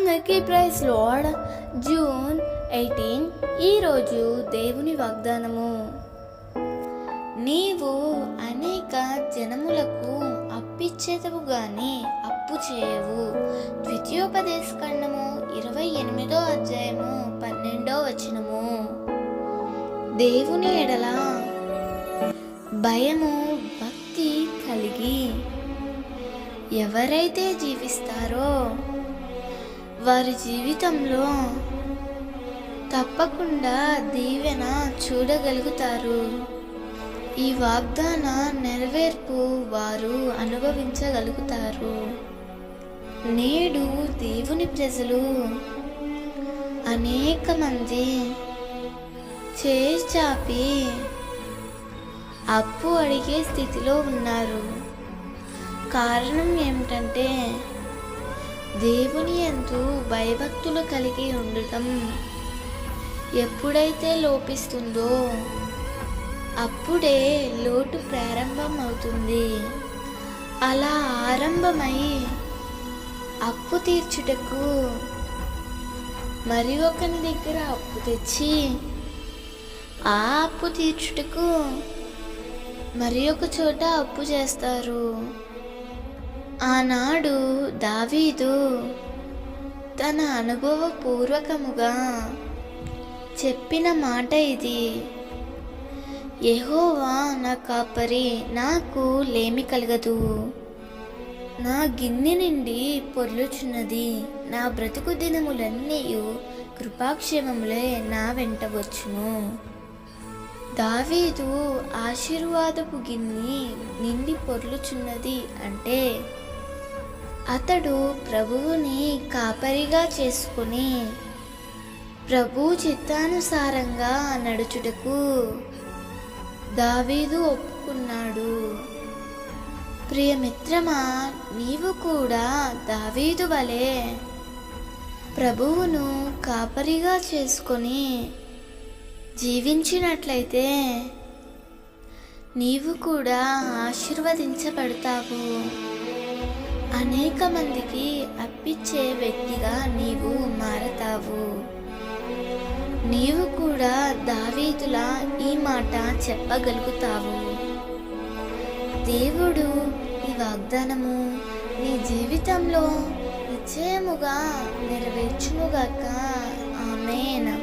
అందరికీ praise lord. June 18 ఈరోజు దేవుని వాగ్దానము. నీవు అనేక జనములకు అప్పిచ్చేదవు గాని అప్పు చేయవు. ద్వితీయోపదేశకాండము 28వ అధ్యాయము 12వ వచనము. దేవుని ఎడల భయము భక్తి కలిగి ఎవరైతే జీవిస్తారో వారి జీవితంలో తప్పకుండా దీవెన చూడగలుగుతారు. ఈ వాగ్దాన నెరవేర్పు వారు అనుభవించగలుగుతారు. నేడు దేవుని ప్రజలు అనేక మంది చేచాపి అప్పు అడిగే స్థితిలో ఉన్నారు. కారణం ఏమిటంటే దేవుని యందు భయభక్తులు కలిగి ఉండటం ఎప్పుడైతే లోపిస్తుందో అప్పుడే లోటు ప్రారంభం అవుతుంది. అలా ఆరంభమై అప్పు తీర్చుటకు మరి ఒకరి దగ్గర అప్పు తెచ్చి ఆ అప్పు తీర్చుటకు మరి ఒక చోట అప్పు చేస్తారు. ఆనాడు దావీదు తన అనుభవపూర్వకముగా చెప్పిన మాట ఇది: యెహోవా నా కాపరి, నాకు లేమి కలగదు. నా గిన్నె నిండి పొర్లుచున్నది. నా బ్రతుకు దినములన్నీ కృపాక్షేమములే నా వెంట వచ్చును. దావీదు ఆశీర్వాదపు గిన్నె నిండి పొర్లుచున్నది అంటే అతడు ప్రభువుని కాపరిగా చేసుకుని ప్రభు చిత్తానుసారంగా నడుచుటకు దావీదు ఒప్పుకున్నాడు. ప్రియమిత్రమా, నీవు కూడా దావీదు వలె ప్రభువును కాపరిగా చేసుకొని జీవించినట్లయితే నీవు కూడా ఆశీర్వదించబడతావు. అనేక మందికి అప్పిచ్చే వ్యక్తిగా నీవు మారతావు. నీవు కూడా దావీదులా ఈ మాట చెప్పగలుగుతావు. దేవుడు ఈ వాగ్దానము నీ జీవితంలో నిశ్చయముగా నెరవేర్చునుగాక. ఆమేన్.